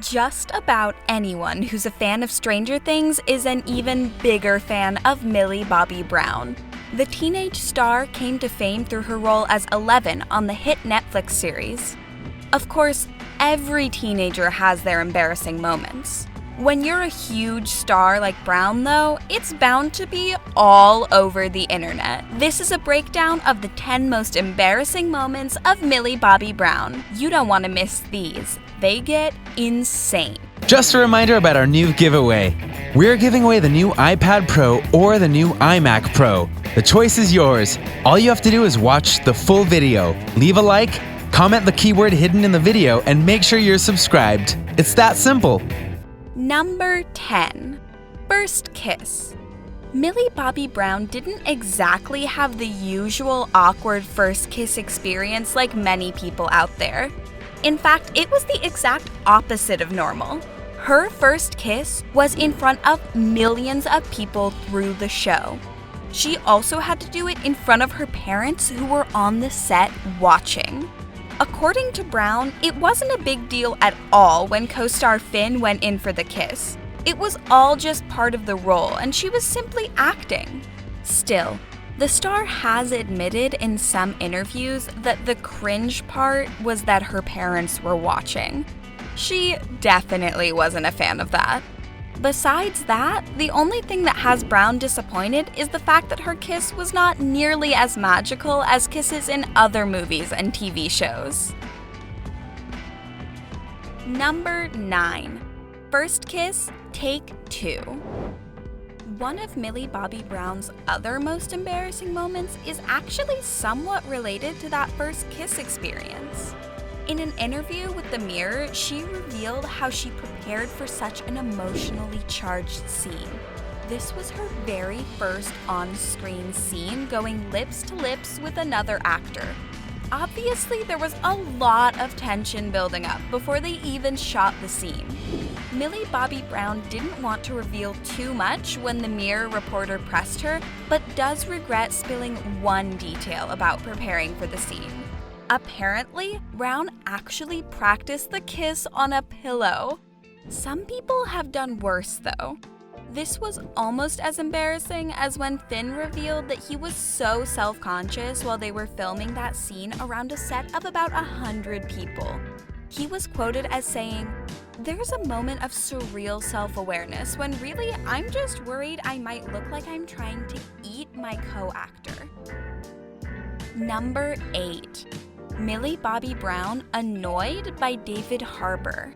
Just about anyone who's a fan of Stranger Things is an even bigger fan of Millie Bobby Brown. The teenage star came to fame through her role as Eleven on the hit Netflix series. Of course, every teenager has their embarrassing moments. When you're a huge star like Brown, though, it's bound to be all over the internet. This is a breakdown of the 10 most embarrassing moments of Millie Bobby Brown. You don't want to miss these. They get insane. Just a reminder about our new giveaway. We're giving away the new iPad Pro or the new iMac Pro. The choice is yours. All you have to do is watch the full video, leave a like, comment the keyword hidden in the video, and make sure you're subscribed. It's that simple. Number 10. First kiss. Millie Bobby Brown didn't exactly have the usual awkward first kiss experience like many people out there. In fact, it was the exact opposite of normal. Her first kiss was in front of millions of people through the show. She also had to do it in front of her parents who were on the set watching. According to Brown, it wasn't a big deal at all when co-star Finn went in for the kiss. It was all just part of the role, and she was simply acting. Still, the star has admitted in some interviews that the cringe part was that her parents were watching. She definitely wasn't a fan of that. Besides that, the only thing that has Brown disappointed is the fact that her kiss was not nearly as magical as kisses in other movies and TV shows. Number 9. First kiss, take 2. One of Millie Bobby Brown's other most embarrassing moments is actually somewhat related to that first kiss experience. In an interview with The Mirror, she revealed how she prepared for such an emotionally charged scene. This was her very first on-screen scene, going lips to lips with another actor. Obviously, there was a lot of tension building up before they even shot the scene. Millie Bobby Brown didn't want to reveal too much when the Mirror reporter pressed her, but does regret spilling one detail about preparing for the scene. Apparently, Brown actually practiced the kiss on a pillow. Some people have done worse, though. This was almost as embarrassing as when Finn revealed that he was so self-conscious while they were filming that scene around a set of about 100 people. He was quoted as saying, "There's a moment of surreal self-awareness when really I'm just worried I might look like I'm trying to eat my co-actor." Number 8. Millie Bobby Brown annoyed by David Harbour.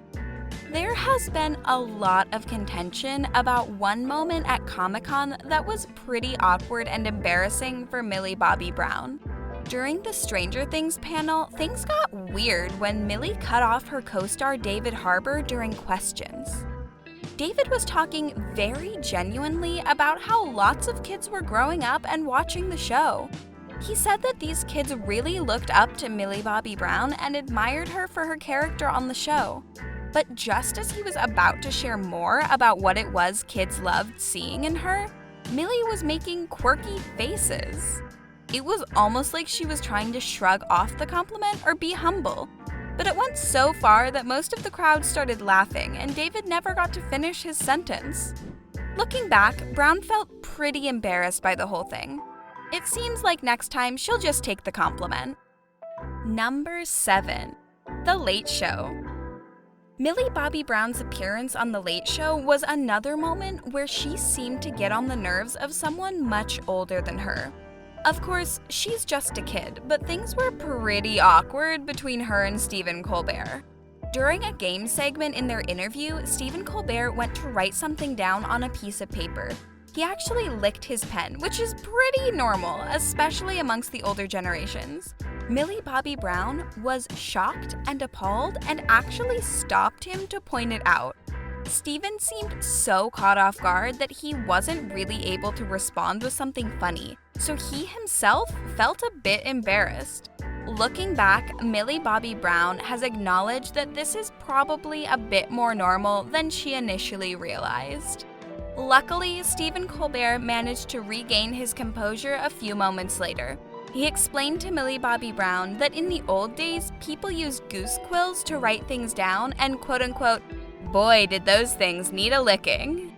There has been a lot of contention about one moment at Comic-Con that was pretty awkward and embarrassing for Millie Bobby Brown. During the Stranger Things panel, things got weird when Millie cut off her co-star David Harbour during questions. David was talking very genuinely about how lots of kids were growing up and watching the show. He said that these kids really looked up to Millie Bobby Brown and admired her for her character on the show. But just as he was about to share more about what it was kids loved seeing in her, Millie was making quirky faces. It was almost like she was trying to shrug off the compliment or be humble. But it went so far that most of the crowd started laughing, and David never got to finish his sentence. Looking back, Brown felt pretty embarrassed by the whole thing. It seems like next time she'll just take the compliment. Number 7. The Late Show. Millie Bobby Brown's appearance on The Late Show was another moment where she seemed to get on the nerves of someone much older than her. Of course, she's just a kid, but things were pretty awkward between her and Stephen Colbert. During a game segment in their interview, Stephen Colbert went to write something down on a piece of paper. He actually licked his pen, which is pretty normal, especially amongst the older generations. Millie Bobby Brown was shocked and appalled and actually stopped him to point it out. Stephen seemed so caught off guard that he wasn't really able to respond with something funny, so he himself felt a bit embarrassed. Looking back, Millie Bobby Brown has acknowledged that this is probably a bit more normal than she initially realized. Luckily, Stephen Colbert managed to regain his composure a few moments later. He explained to Millie Bobby Brown that in the old days, people used goose quills to write things down and quote-unquote, boy did those things need a licking.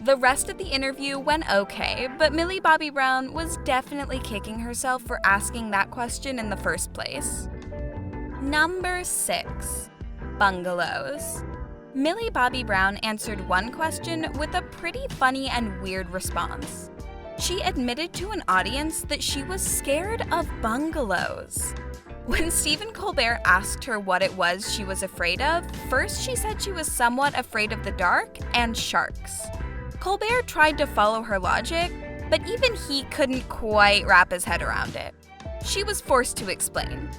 The rest of the interview went okay, but Millie Bobby Brown was definitely kicking herself for asking that question in the first place. Number 6. Bungalows. Millie Bobby Brown answered one question with a pretty funny and weird response. She admitted to an audience that she was scared of bungalows. When Stephen Colbert asked her what it was she was afraid of, first she said she was somewhat afraid of the dark and sharks. Colbert tried to follow her logic, but even he couldn't quite wrap his head around it. She was forced to explain.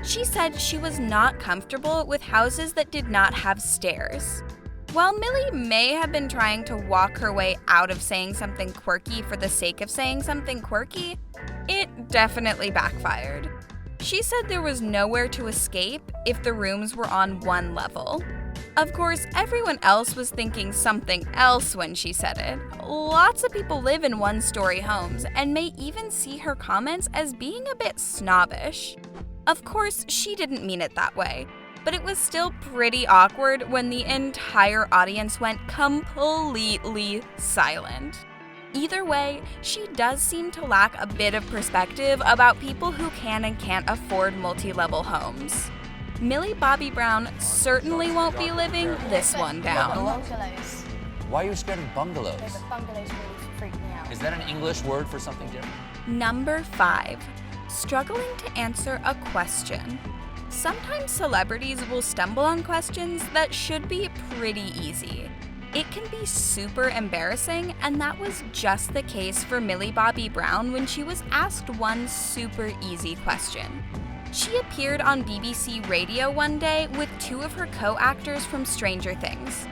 She said she was not comfortable with houses that did not have stairs. While Millie may have been trying to walk her way out of saying something quirky for the sake of saying something quirky, it definitely backfired. She said there was nowhere to escape if the rooms were on one level. Of course, everyone else was thinking something else when she said it. Lots of people live in one-story homes and may even see her comments as being a bit snobbish. Of course, she didn't mean it that way, but it was still pretty awkward when the entire audience went completely silent. Either way, she does seem to lack a bit of perspective about people who can and can't afford multi-level homes. Millie Bobby Brown certainly won't be living this one down. Bungalows. Why are you scared of bungalows? No, but bungalows really freak me out. Is that an English word for something different? Number 5. Struggling to answer a question. Sometimes celebrities will stumble on questions that should be pretty easy. It can be super embarrassing, and that was just the case for Millie Bobby Brown when she was asked one super easy question. She appeared on BBC Radio one day with 2 of her co-actors from Stranger Things.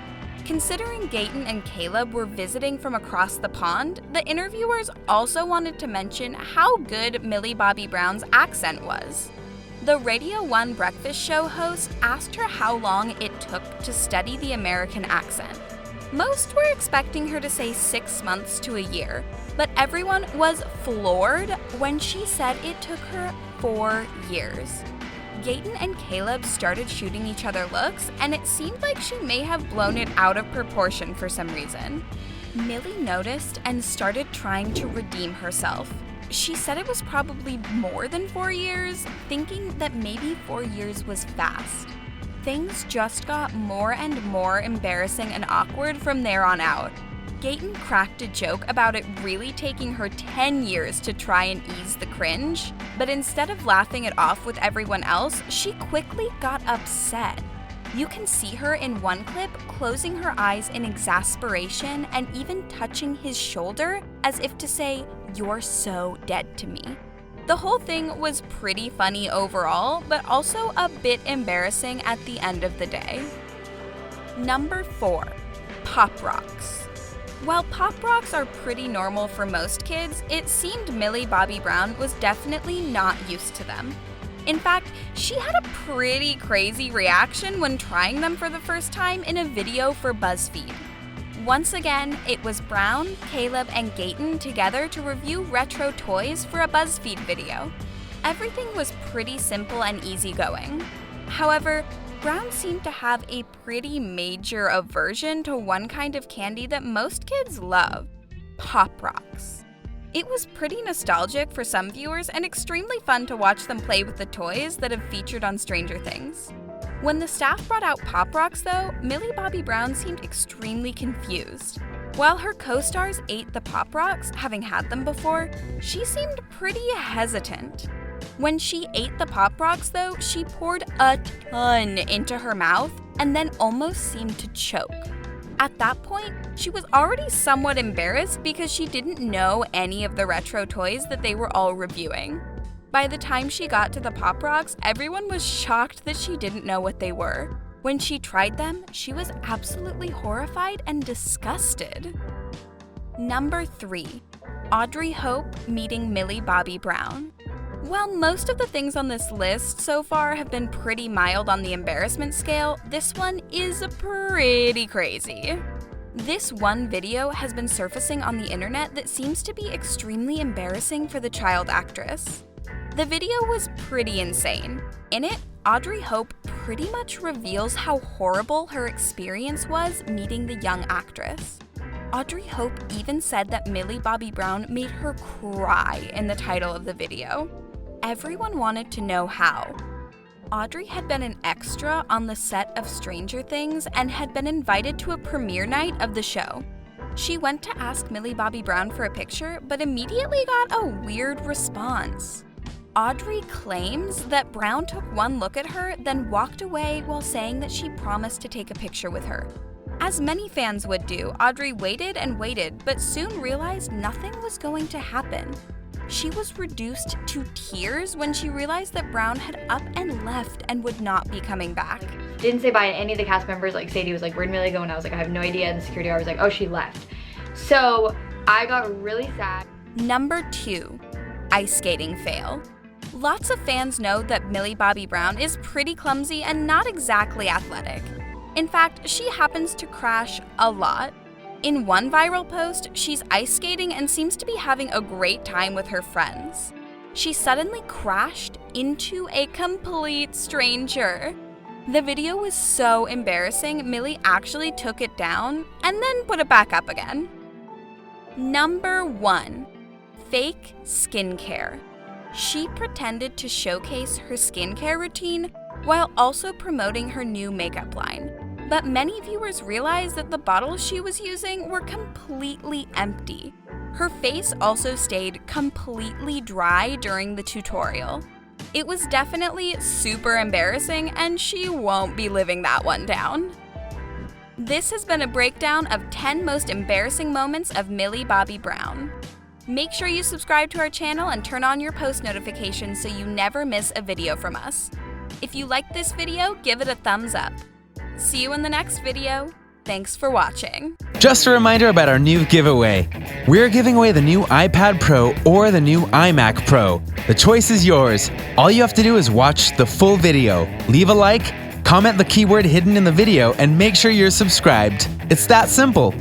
Considering Gaten and Caleb were visiting from across the pond, the interviewers also wanted to mention how good Millie Bobby Brown's accent was. The Radio 1 breakfast show host asked her how long it took to study the American accent. Most were expecting her to say 6 months to a year, but everyone was floored when she said it took her 4 years. Gaten and Caleb started shooting each other looks, and it seemed like she may have blown it out of proportion for some reason. Millie noticed and started trying to redeem herself. She said it was probably more than 4 years, thinking that maybe 4 years was fast. Things just got more and more embarrassing and awkward from there on out. Gaten cracked a joke about it really taking her 10 years to try and ease the cringe, but instead of laughing it off with everyone else, she quickly got upset. You can see her in one clip closing her eyes in exasperation and even touching his shoulder as if to say, "You're so dead to me." The whole thing was pretty funny overall, but also a bit embarrassing at the end of the day. Number 4. Pop rocks. While pop rocks are pretty normal for most kids, it seemed Millie Bobby Brown was definitely not used to them. In fact, she had a pretty crazy reaction when trying them for the first time in a video for BuzzFeed. Once again, it was Brown, Caleb, and Gaten together to review retro toys for a BuzzFeed video. Everything was pretty simple and easygoing. However, Brown seemed to have a pretty major aversion to one kind of candy that most kids love: Pop Rocks. It was pretty nostalgic for some viewers and extremely fun to watch them play with the toys that have featured on Stranger Things. When the staff brought out Pop Rocks, though, Millie Bobby Brown seemed extremely confused. While her co-stars ate the Pop Rocks, having had them before, she seemed pretty hesitant. When she ate the Pop Rocks, though, she poured a ton into her mouth and then almost seemed to choke. At that point, she was already somewhat embarrassed because she didn't know any of the retro toys that they were all reviewing. By the time she got to the Pop Rocks, everyone was shocked that she didn't know what they were. When she tried them, she was absolutely horrified and disgusted. Number 3. Audrey Hope meeting Millie Bobby Brown. While most of the things on this list so far have been pretty mild on the embarrassment scale, this one is pretty crazy. This one video has been surfacing on the internet that seems to be extremely embarrassing for the child actress. The video was pretty insane. In it, Audrey Hope pretty much reveals how horrible her experience was meeting the young actress. Audrey Hope even said that Millie Bobby Brown made her cry in the title of the video. Everyone wanted to know how. Audrey had been an extra on the set of Stranger Things and had been invited to a premiere night of the show. She went to ask Millie Bobby Brown for a picture, but immediately got a weird response. Audrey claims that Brown took one look at her, then walked away while saying that she promised to take a picture with her. As many fans would do, Audrey waited and waited, but soon realized nothing was going to happen. She was reduced to tears when she realized that Brown had up and left and would not be coming back. Didn't say bye to any of the cast members. Like Sadie was like, where'd Millie go? And I was like, I have no idea. And the security guard was like, oh, she left. So I got really sad. Number 2, ice skating fail. Lots of fans know that Millie Bobby Brown is pretty clumsy and not exactly athletic. In fact, she happens to crash a lot. In one viral post, she's ice skating and seems to be having a great time with her friends. She suddenly crashed into a complete stranger. The video was so embarrassing, Millie actually took it down and then put it back up again. Number 1, fake skincare. She pretended to showcase her skincare routine while also promoting her new makeup line. But many viewers realized that the bottles she was using were completely empty. Her face also stayed completely dry during the tutorial. It was definitely super embarrassing, and she won't be living that one down. This has been a breakdown of 10 most embarrassing moments of Millie Bobby Brown. Make sure you subscribe to our channel and turn on your post notifications so you never miss a video from us. If you liked this video, give it a thumbs up. See you in the next video. Thanks for watching. Just a reminder about our new giveaway. We're giving away the new iPad Pro or the new iMac Pro. The choice is yours. All you have to do is watch the full video, leave a like, comment the keyword hidden in the video, and make sure you're subscribed. It's that simple.